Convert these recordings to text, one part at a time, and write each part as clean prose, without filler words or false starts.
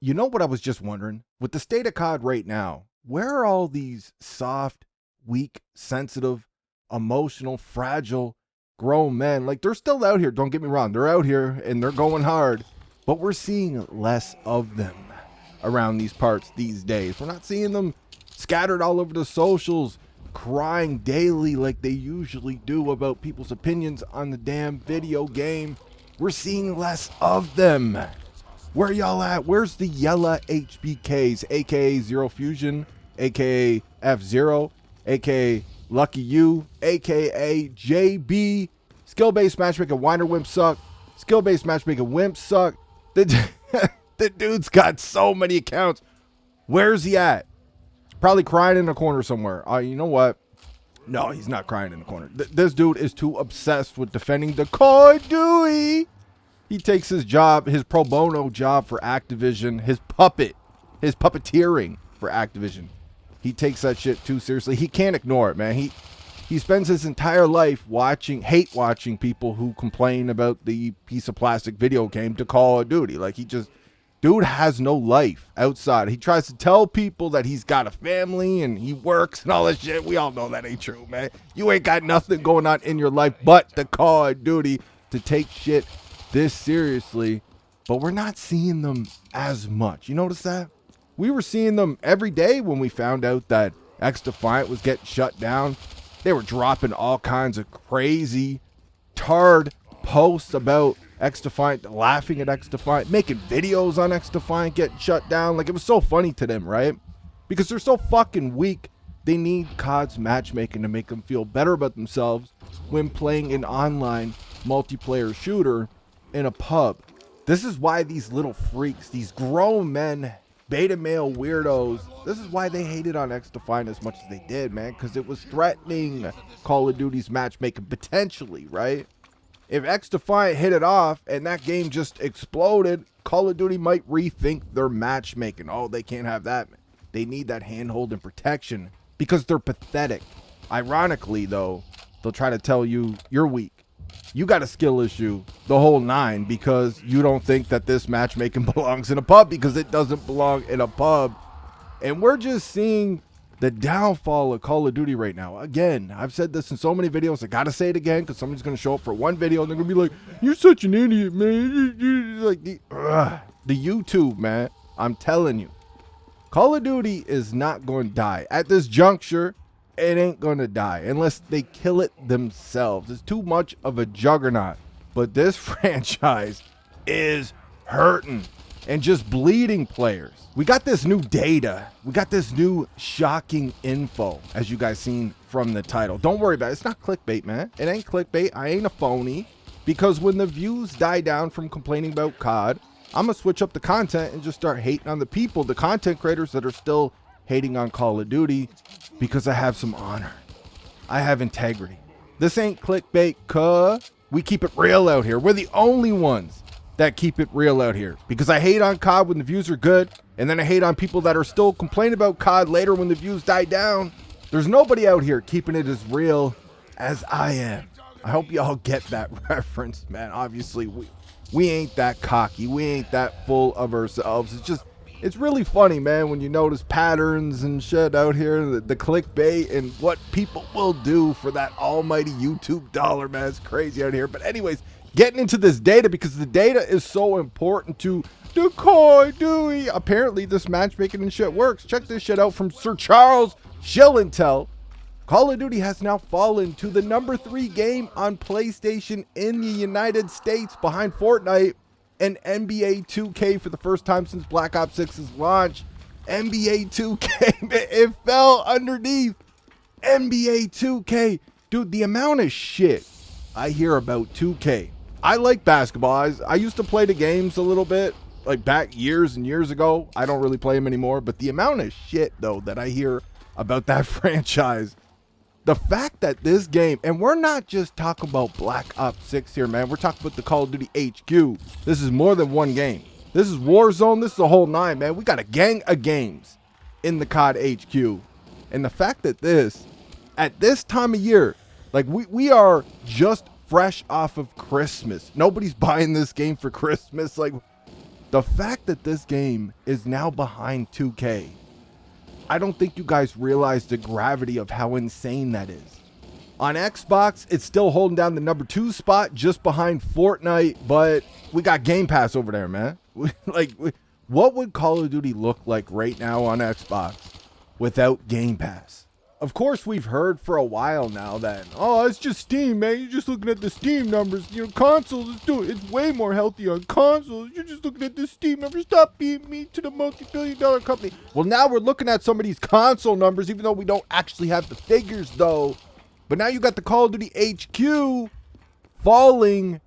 You know what I was just wondering? With the state of COD right now, where are all these soft, weak, sensitive, emotional, fragile, grown men? Like, they're still out here, don't get me wrong. They're out here and they're going hard, but we're seeing less of them around these parts these days. We're not seeing them scattered all over the socials, crying daily like they usually do about people's opinions on the damn video game. We're seeing less of them. Where y'all at? Where's the yellow HBKs, aka Zero Fusion, aka F-Zero, aka Lucky You, aka JB? Skill-based matchmaking whiner wimps suck. Skill-based matchmaking wimps suck. The dude's got so many accounts. Where's he at? Probably crying in a corner somewhere. You know what? No, he's not crying in the corner. This dude is too obsessed with defending the Call of Duty. He takes his job, his pro bono job for Activision, his puppeteering for Activision. He takes that shit too seriously. He can't ignore it, man. He spends his entire life hate watching people who complain about the piece of plastic video game to Call of Duty. Like, dude has no life outside. He tries to tell people that he's got a family and he works and all that shit. We all know that ain't true, man. You ain't got nothing going on in your life but the Call of Duty to take shit this seriously, but we're not seeing them as much. You notice that? We were seeing them every day when we found out that XDefiant was getting shut down. They were dropping all kinds of crazy, tarred posts about XDefiant, laughing at XDefiant, making videos on XDefiant getting shut down. Like, it was so funny to them, right? Because they're so fucking weak. They need COD's matchmaking to make them feel better about themselves when playing an online multiplayer shooter in a pub. This is why these little freaks, these grown men, beta male weirdos, this is why they hated on XDefiant as much as they did, man, because it was threatening Call of Duty's matchmaking potentially, right? If XDefiant hit it off and that game just exploded, Call of Duty might rethink their matchmaking. Oh, they can't have that. They need that handhold and protection because they're pathetic. Ironically, though, they'll try to tell you you're weak. You got a skill issue, the whole nine, because you don't think that this matchmaking belongs in a pub, because it doesn't belong in a pub. And we're just seeing the downfall of Call of Duty right now. Again, I've said this in so many videos. I got to say it again because somebody's going to show up for one video and they're going to be like, you're such an idiot, man. Like the YouTube, man. I'm telling you. Call of Duty is not going to die. At this juncture, it ain't going to die unless they kill it themselves. It's too much of a juggernaut. But this franchise is hurting and just bleeding players. We got this new data. We got this new shocking info, as you guys seen from the title. Don't worry about it. It's not clickbait, man. It ain't clickbait. I ain't a phony. Because when the views die down from complaining about COD, I'm going to switch up the content and just start hating on the people, the content creators that are still hating on Call of Duty, because I have some honor. I have integrity. This ain't clickbait, cuh. We keep it real out here. We're the only ones that keep it real out here, because I hate on COD when the views are good, and then I hate on people that are still complaining about COD later when the views die down. There's nobody out here keeping it as real as I am. I hope y'all get that reference, man. Obviously, we ain't that cocky. We ain't that full of ourselves. It's really funny, man, when you notice patterns and shit out here, the clickbait and what people will do for that almighty YouTube dollar, man. It's crazy out here. But anyways, getting into this data, because the data is so important to the Call of Duty. Apparently, this matchmaking and shit works. Check this shit out from Sir Charles Shillintel. Call of Duty has now fallen to the number 3 game on PlayStation in the United States, behind Fortnite and NBA 2K for the first time since Black Ops 6's launch. NBA 2K, it fell underneath NBA 2K. Dude, the amount of shit I hear about 2K. I like basketball. I used to play the games a little bit, like back years and years ago. I don't really play them anymore, but the amount of shit, though, that I hear about that franchise, the fact that this game, and we're not just talking about Black Ops 6 here, man. We're talking about the Call of Duty HQ. This is more than one game. This is Warzone. This is the whole nine, man. We got a gang of games in the COD HQ. And the fact that this, at this time of year, like we are just fresh off of Christmas. Nobody's buying this game for Christmas. Like, The fact that this game is now behind 2K, I don't think you guys realize the gravity of how insane that is. On Xbox, it's still holding down the number 2 spot just behind Fortnite, but we got Game Pass over there, man. What would Call of Duty look like right now on Xbox without Game Pass? Of course, we've heard for a while now that, oh, it's just Steam, man. You're just looking at the Steam numbers. Your consoles, it's way more healthy on consoles. You're just looking at the Steam numbers. Stop being mean to the multi-billion-dollar company. Well, now we're looking at some of these console numbers, even though we don't actually have the figures, though. But now you got the Call of Duty HQ falling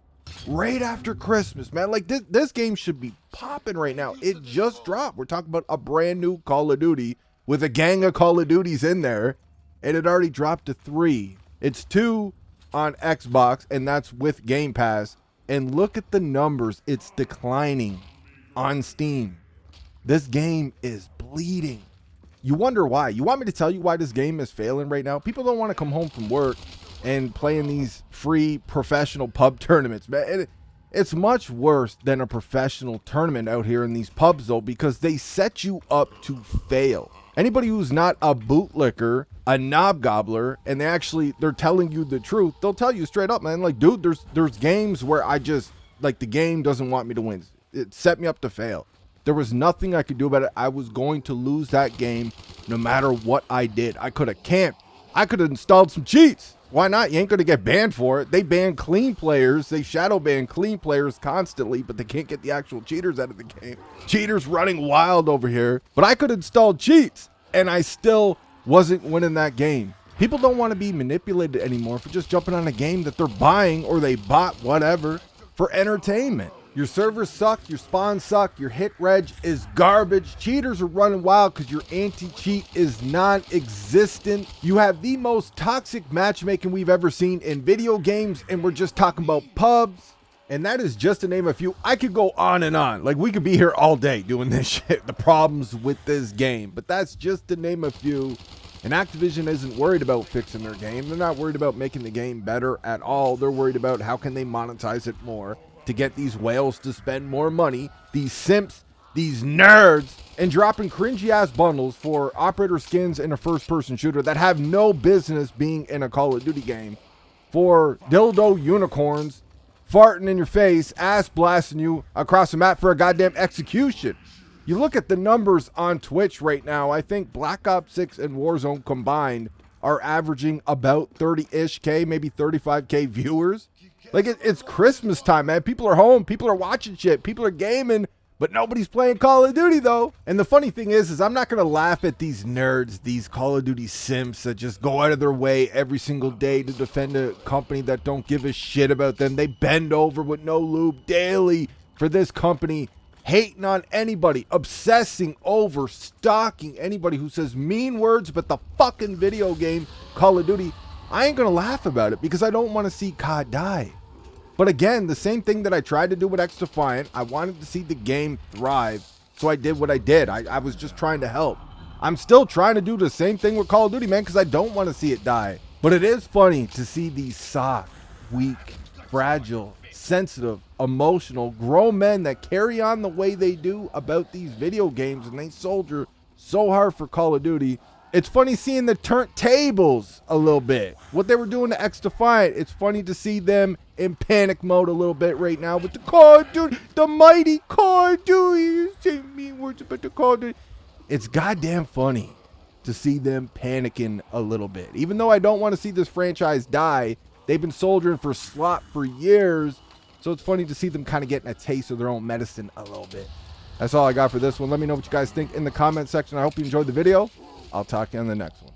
right after Christmas, man. Like, this game should be popping right now. It just dropped. We're talking about a brand new Call of Duty with a gang of Call of Duties in there, and it already dropped to 3. It's 2 on Xbox, and that's with Game Pass. And look at the numbers. It's declining on Steam. This game is bleeding. You wonder why. You want me to tell you why this game is failing right now? People don't want to come home from work and play in these free professional pub tournaments, man. It's much worse than a professional tournament out here in these pubs, though, because they set you up to fail. Anybody who's not a bootlicker, a knob gobbler, and they're telling you the truth, they'll tell you straight up, man. Like, dude, there's games where the game doesn't want me to win. It set me up to fail. There was nothing I could do about it. I was going to lose that game no matter what I did. I could have camped. I could have installed some cheats. Why not? You ain't going to get banned for it. They ban clean players. They shadow ban clean players constantly, but they can't get the actual cheaters out of the game. Cheaters running wild over here. But I could install cheats, and I still wasn't winning that game. People don't want to be manipulated anymore for just jumping on a game that they're buying or they bought, whatever, for entertainment. Your servers suck, your spawns suck, your hit reg is garbage. Cheaters are running wild because your anti-cheat is non-existent. You have the most toxic matchmaking we've ever seen in video games, and we're just talking about pubs. And that is just to name a few. I could go on and on. Like, we could be here all day doing this shit, the problems with this game. But that's just to name a few. And Activision isn't worried about fixing their game. They're not worried about making the game better at all. They're worried about how can they monetize it more to get these whales to spend more money, these simps, these nerds, and dropping cringy-ass bundles for operator skins in a first-person shooter that have no business being in a Call of Duty game, for dildo unicorns farting in your face, ass blasting you across the map for a goddamn execution. You look at the numbers on Twitch right now, I think Black Ops 6 and Warzone combined are averaging about 30-ish K, maybe 35K viewers. Like, it's Christmas time, man. People are home. People are watching shit. People are gaming, but nobody's playing Call of Duty, though. And the funny thing is I'm not going to laugh at these nerds, these Call of Duty simps that just go out of their way every single day to defend a company that don't give a shit about them. They bend over with no lube daily for this company, hating on anybody, obsessing over, stalking anybody who says mean words about the fucking video game Call of Duty. I ain't going to laugh about it because I don't want to see COD die. But again, the same thing that I tried to do with XDefiant, I wanted to see the game thrive, so I did what I did. I was just trying to help. I'm still trying to do the same thing with Call of Duty, man, because I don't want to see it die. But it is funny to see these soft, weak, fragile, sensitive, emotional, grown men that carry on the way they do about these video games, and they soldier so hard for Call of Duty. It's funny seeing the turntables a little bit. What they were doing to XDefiant, it's funny to see them in panic mode a little bit right now with the Call of Duty, the mighty Call of Duty. You say mean words about the Call of Duty. It's goddamn funny to see them panicking a little bit. Even though I don't want to see this franchise die, they've been soldiering for slot for years. So it's funny to see them kind of getting a taste of their own medicine a little bit. That's all I got for this one. Let me know what you guys think in the comment section. I hope you enjoyed the video. I'll talk to you on the next one.